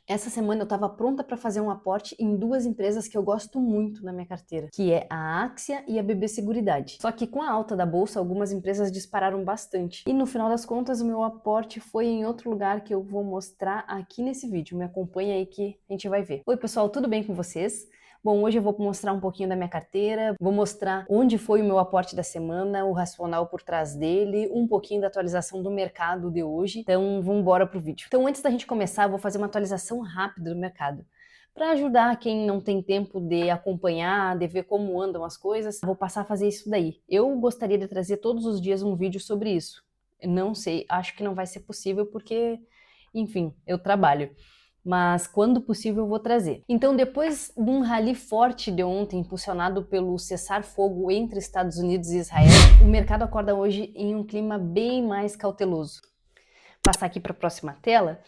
Essa semana eu estava pronta para fazer um aporte em duas empresas que eu gosto muito na minha carteira, que é a Axia e a BB Seguridade. Só que com a alta da bolsa, algumas empresas dispararam bastante. E no final das contas, o meu aporte foi em outro lugar que eu vou mostrar aqui nesse vídeo. Me acompanha aí que a gente vai ver. Oi pessoal, tudo bem com vocês? Bom, hoje eu vou mostrar um pouquinho da minha carteira, vou mostrar onde foi o meu aporte da semana, o racional por trás dele, um pouquinho da atualização do mercado de hoje. Então, vamos embora pro vídeo. Então, antes da gente começar, eu vou fazer uma atualização rápida do mercado. Para ajudar quem não tem tempo de acompanhar, de ver como andam as coisas, vou passar a fazer isso daí. Eu gostaria de trazer todos os dias um vídeo sobre isso. Não sei, acho que não vai ser possível porque, enfim, eu trabalho. Mas quando possível eu vou trazer. Então, depois de um rally forte de ontem, impulsionado pelo cessar-fogo entre Estados Unidos e Israel, o mercado acorda hoje em um clima bem mais cauteloso. Vou passar aqui para a próxima tela,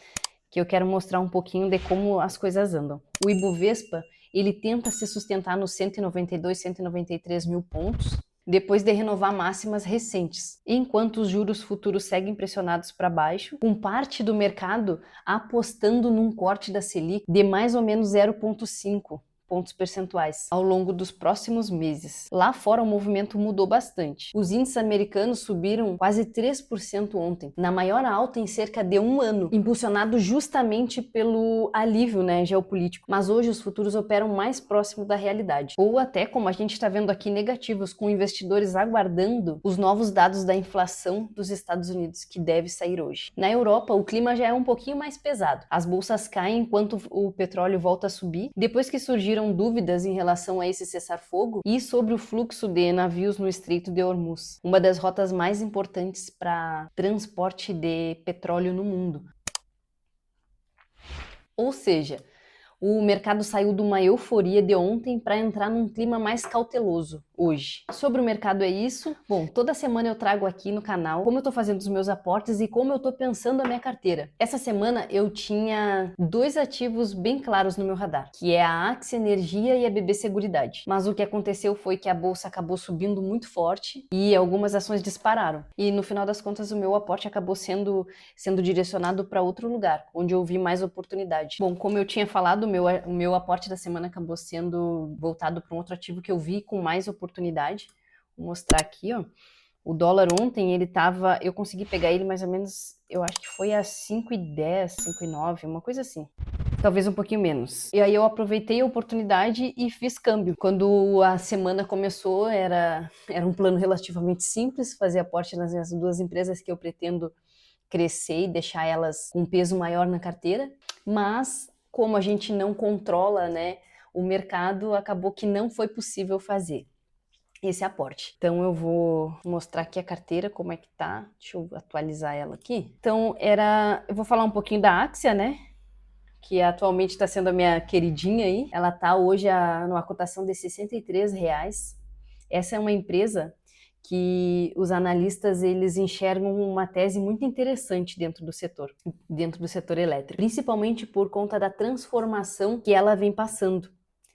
que eu quero mostrar um pouquinho de como as coisas andam. O Ibovespa, ele tenta se sustentar nos 192, 193 mil pontos, depois de renovar máximas recentes, enquanto os juros futuros seguem pressionados para baixo, com parte do mercado apostando num corte da Selic de mais ou menos 0,5 pontos percentuais ao longo dos próximos meses. Lá fora o movimento mudou bastante. Os índices americanos subiram quase 3% ontem, na maior alta em cerca de um ano, impulsionado justamente pelo alívio, geopolítico. Mas hoje os futuros operam mais próximo da realidade, ou até, como a gente está vendo aqui, negativos, com investidores aguardando os novos dados da inflação dos Estados Unidos, que deve sair hoje. Na Europa, o clima já é um pouquinho mais pesado. As bolsas caem enquanto o petróleo volta a subir, depois que surgiram dúvidas em relação a esse cessar-fogo e sobre o fluxo de navios no Estreito de Hormuz, uma das rotas mais importantes para transporte de petróleo no mundo. Ou seja, o mercado saiu de uma euforia de ontem para entrar num clima mais cauteloso hoje. Sobre o mercado é isso. Bom, toda semana eu trago aqui no canal como eu tô fazendo os meus aportes e como eu tô pensando a minha carteira. Essa semana eu tinha dois ativos bem claros no meu radar, que é a Axia Energia e a BB Seguridade. Mas o que aconteceu foi que a bolsa acabou subindo muito forte e algumas ações dispararam. E no final das contas o meu aporte acabou sendo direcionado para outro lugar, onde eu vi mais oportunidade. Bom, como eu tinha falado, o meu aporte da semana acabou sendo voltado para um outro ativo que eu vi com mais oportunidade. Vou mostrar aqui, ó. O dólar ontem, eu consegui pegar ele mais ou menos, eu acho que foi a 5,10, 5,9, uma coisa assim. Talvez um pouquinho menos. E aí eu aproveitei a oportunidade e fiz câmbio. Quando a semana começou, era um plano relativamente simples, fazer aporte nas minhas duas empresas que eu pretendo crescer e deixar elas com um peso maior na carteira, mas como a gente não controla, o mercado, acabou que não foi possível fazer esse aporte. Então eu vou mostrar aqui a carteira, como é que tá. Deixa eu atualizar ela aqui. Então eu vou falar um pouquinho da Axia, que atualmente está sendo a minha queridinha aí. Ela tá hoje numa cotação de R$63. Essa é uma empresa que os analistas eles enxergam uma tese muito interessante dentro do setor elétrico, principalmente por conta da transformação que ela vem passando.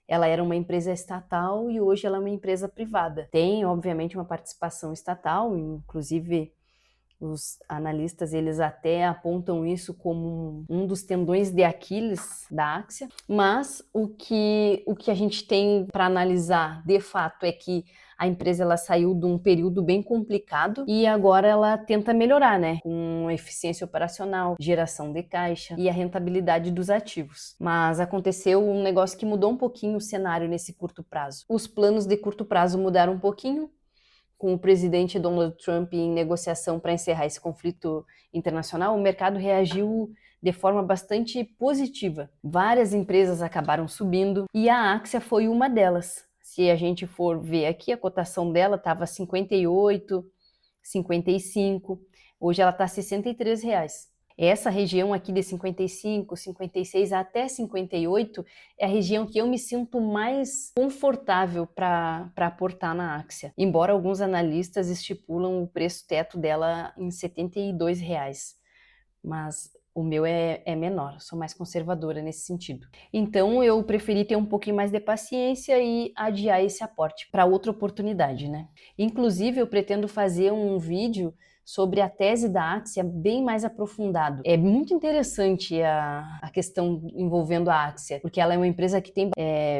Ela era uma empresa estatal e hoje ela é uma empresa privada. Tem, obviamente, uma participação estatal, inclusive os analistas eles até apontam isso como um dos tendões de Aquiles da Axia, mas o que a gente tem para analisar de fato é que a empresa ela saiu de um período bem complicado e agora ela tenta melhorar, com eficiência operacional, geração de caixa e a rentabilidade dos ativos. Mas aconteceu um negócio que mudou um pouquinho o cenário nesse curto prazo. Os planos de curto prazo mudaram um pouquinho, com o presidente Donald Trump em negociação para encerrar esse conflito internacional, o mercado reagiu de forma bastante positiva. Várias empresas acabaram subindo e a Axia foi uma delas. Se a gente for ver aqui, a cotação dela estava 58, 55, hoje ela está R$63. Essa região aqui de 55, 56 até 58 é a região que eu me sinto mais confortável para aportar na Axia. Embora alguns analistas estipulam o preço teto dela em R$72. Mas o meu é menor, sou mais conservadora nesse sentido. Então eu preferi ter um pouquinho mais de paciência e adiar esse aporte para outra oportunidade, Inclusive eu pretendo fazer um vídeo sobre a tese da Axia bem mais aprofundado. É muito interessante a questão envolvendo a Axia, porque ela é uma empresa que tem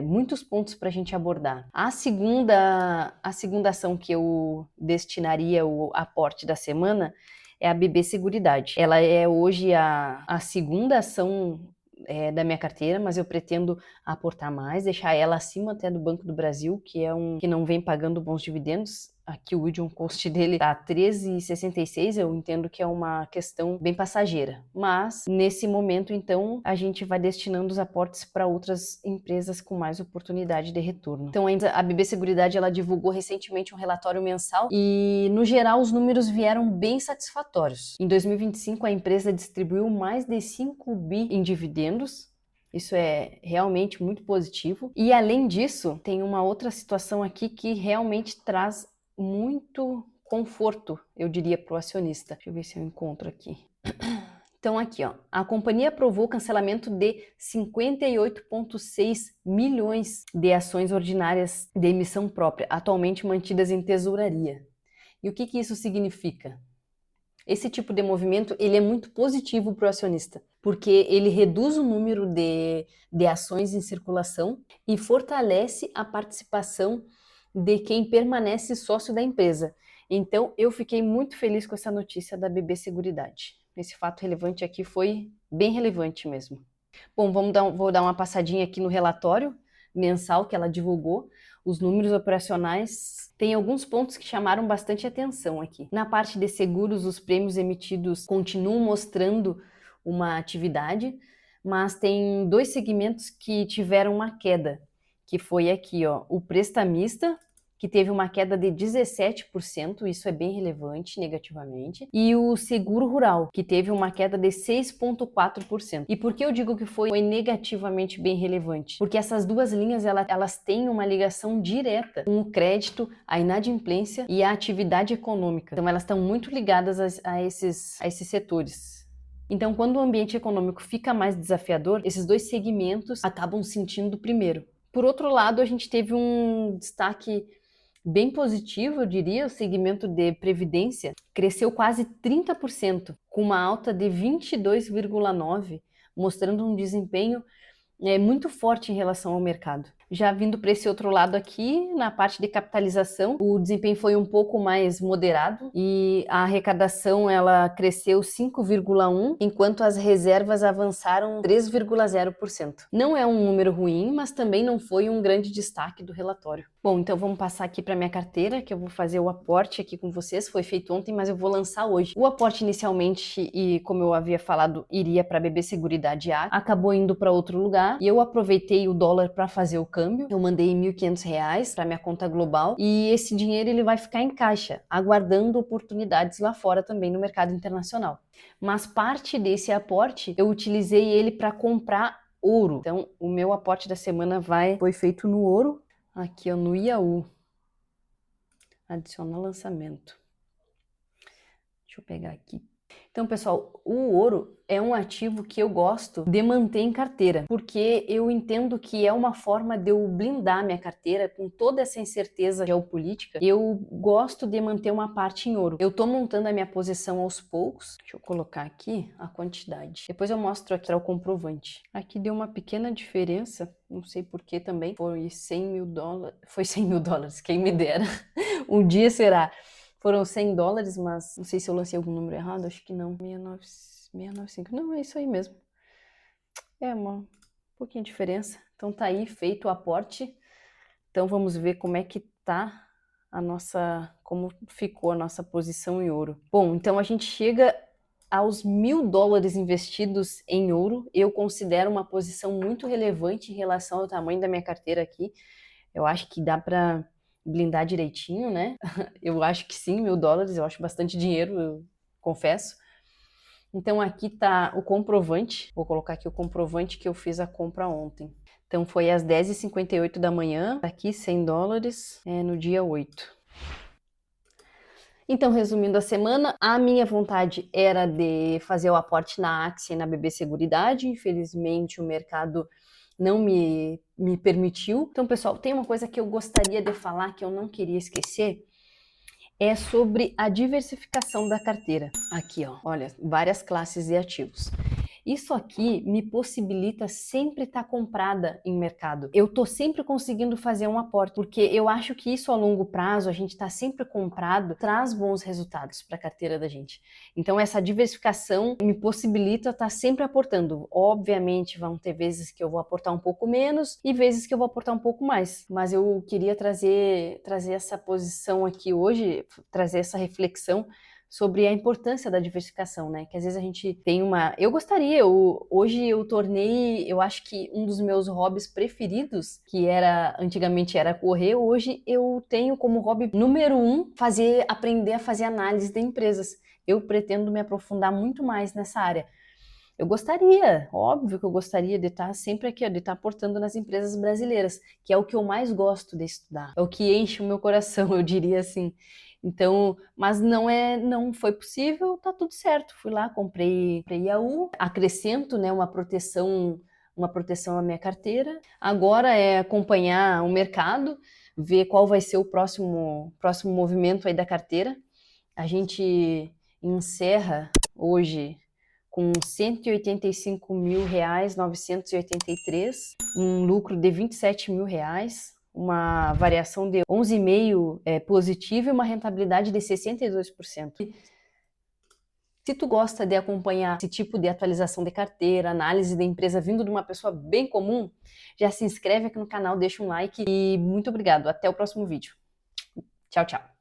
muitos pontos para a gente abordar. A segunda ação que eu destinaria o aporte da semana é a BB Seguridade. Ela é hoje a segunda ação da minha carteira, mas eu pretendo aportar mais, deixar ela acima até do Banco do Brasil, que é que não vem pagando bons dividendos. Aqui o yield on cost dele tá 13,66, eu entendo que é uma questão bem passageira. Mas, nesse momento, então, a gente vai destinando os aportes para outras empresas com mais oportunidade de retorno. Então, a BB Seguridade, ela divulgou recentemente um relatório mensal e, no geral, os números vieram bem satisfatórios. Em 2025, a empresa distribuiu mais de 5 bi em dividendos. Isso é realmente muito positivo. E, além disso, tem uma outra situação aqui que realmente traz muito conforto, eu diria, para o acionista. Deixa eu ver se eu encontro aqui. Então aqui, ó, a companhia aprovou o cancelamento de 58,6 milhões de ações ordinárias de emissão própria, atualmente mantidas em tesouraria. E o que isso significa? Esse tipo de movimento, ele é muito positivo para o acionista, porque ele reduz o número de ações em circulação e fortalece a participação de quem permanece sócio da empresa. Então, eu fiquei muito feliz com essa notícia da BB Seguridade. Esse fato relevante aqui foi bem relevante mesmo. Bom, vou dar uma passadinha aqui no relatório mensal que ela divulgou. Os números operacionais têm alguns pontos que chamaram bastante atenção aqui. Na parte de seguros, os prêmios emitidos continuam mostrando uma atividade, mas tem dois segmentos que tiveram uma queda, que foi aqui, ó, o prestamista, que teve uma queda de 17%, isso é bem relevante negativamente, e o seguro rural, que teve uma queda de 6,4%. E por que eu digo que foi negativamente bem relevante? Porque essas duas linhas, elas têm uma ligação direta com o crédito, a inadimplência e a atividade econômica. Então elas estão muito ligadas a esses setores. Então, quando o ambiente econômico fica mais desafiador, esses dois segmentos acabam sentindo primeiro. Por outro lado, a gente teve um destaque bem positivo, eu diria, o segmento de previdência cresceu quase 30%, com uma alta de 22,9%, mostrando um desempenho muito forte em relação ao mercado. Já vindo para esse outro lado aqui, na parte de capitalização, o desempenho foi um pouco mais moderado e a arrecadação ela cresceu 5,1%, enquanto as reservas avançaram 3,0%. Não é um número ruim, mas também não foi um grande destaque do relatório. Bom, então vamos passar aqui para minha carteira, que eu vou fazer o aporte aqui com vocês. Foi feito ontem, mas eu vou lançar hoje. O aporte inicialmente, e como eu havia falado, iria para a BB Seguridade A, acabou indo para outro lugar e eu aproveitei o dólar para fazer o câmbio. Eu mandei R$1.500 para minha conta global e esse dinheiro ele vai ficar em caixa, aguardando oportunidades lá fora também no mercado internacional. Mas parte desse aporte eu utilizei ele para comprar ouro. Então, o meu aporte da semana foi feito no ouro. Aqui, ó, no IAU. Adicionar lançamento. Deixa eu pegar aqui. Então, pessoal, o ouro é um ativo que eu gosto de manter em carteira, porque eu entendo que é uma forma de eu blindar minha carteira com toda essa incerteza geopolítica. Eu gosto de manter uma parte em ouro. Eu tô montando a minha posição aos poucos. Deixa eu colocar aqui a quantidade. Depois eu mostro aqui o comprovante. Aqui deu uma pequena diferença, não sei por que também. Foi 100 mil dólares. Foi 100 mil dólares, quem me dera. Um dia será. Foram $100, mas não sei se eu lancei algum número errado, acho que não. 695, não, é isso aí mesmo. É uma pouquinha de diferença. Então tá aí, feito o aporte. Então vamos ver como é que tá como ficou a nossa posição em ouro. Bom, então a gente chega aos $1.000 investidos em ouro. Eu considero uma posição muito relevante em relação ao tamanho da minha carteira aqui. Eu acho que dá para blindar direitinho, né? Eu acho que sim, $1.000, eu acho bastante dinheiro, eu confesso. Então aqui tá o comprovante, vou colocar aqui o comprovante que eu fiz a compra ontem. Então foi às 10h58 da manhã, aqui $100, no dia 8. Então, resumindo a semana, a minha vontade era de fazer o aporte na Axia e na BB Seguridade. Infelizmente, o mercado não me permitiu. Então, pessoal, tem uma coisa que eu gostaria de falar que eu não queria esquecer, é sobre a diversificação da carteira. Aqui, ó, olha, várias classes de ativos. Isso aqui me possibilita sempre estar comprada em mercado. Eu tô sempre conseguindo fazer um aporte, porque eu acho que isso a longo prazo, a gente tá sempre comprado, traz bons resultados para a carteira da gente. Então essa diversificação me possibilita estar sempre aportando. Obviamente vão ter vezes que eu vou aportar um pouco menos e vezes que eu vou aportar um pouco mais, mas eu queria trazer essa posição aqui hoje, trazer essa reflexão sobre a importância da diversificação, né? Que às vezes a gente tem uma... Hoje eu tornei, eu acho que um dos meus hobbies preferidos, que era, antigamente era correr, hoje eu tenho como hobby número 1, aprender a fazer análise de empresas. Eu pretendo me aprofundar muito mais nessa área. Eu gostaria, óbvio que eu gostaria de estar sempre aqui, ó, de estar aportando nas empresas brasileiras, que é o que eu mais gosto de estudar, é o que enche o meu coração, eu diria assim. Então, mas não foi possível, tá tudo certo. Fui lá, comprei IAU, acrescento, né, uma proteção à minha carteira. Agora é acompanhar o mercado, ver qual vai ser o próximo movimento aí da carteira. A gente encerra hoje com R$ 185.983, um lucro de R$ 27.000, uma variação de 11,5% positiva e uma rentabilidade de 62%. Se tu gosta de acompanhar esse tipo de atualização de carteira, análise de empresa vindo de uma pessoa bem comum, já se inscreve aqui no canal, deixa um like e muito obrigado. Até o próximo vídeo. Tchau, tchau.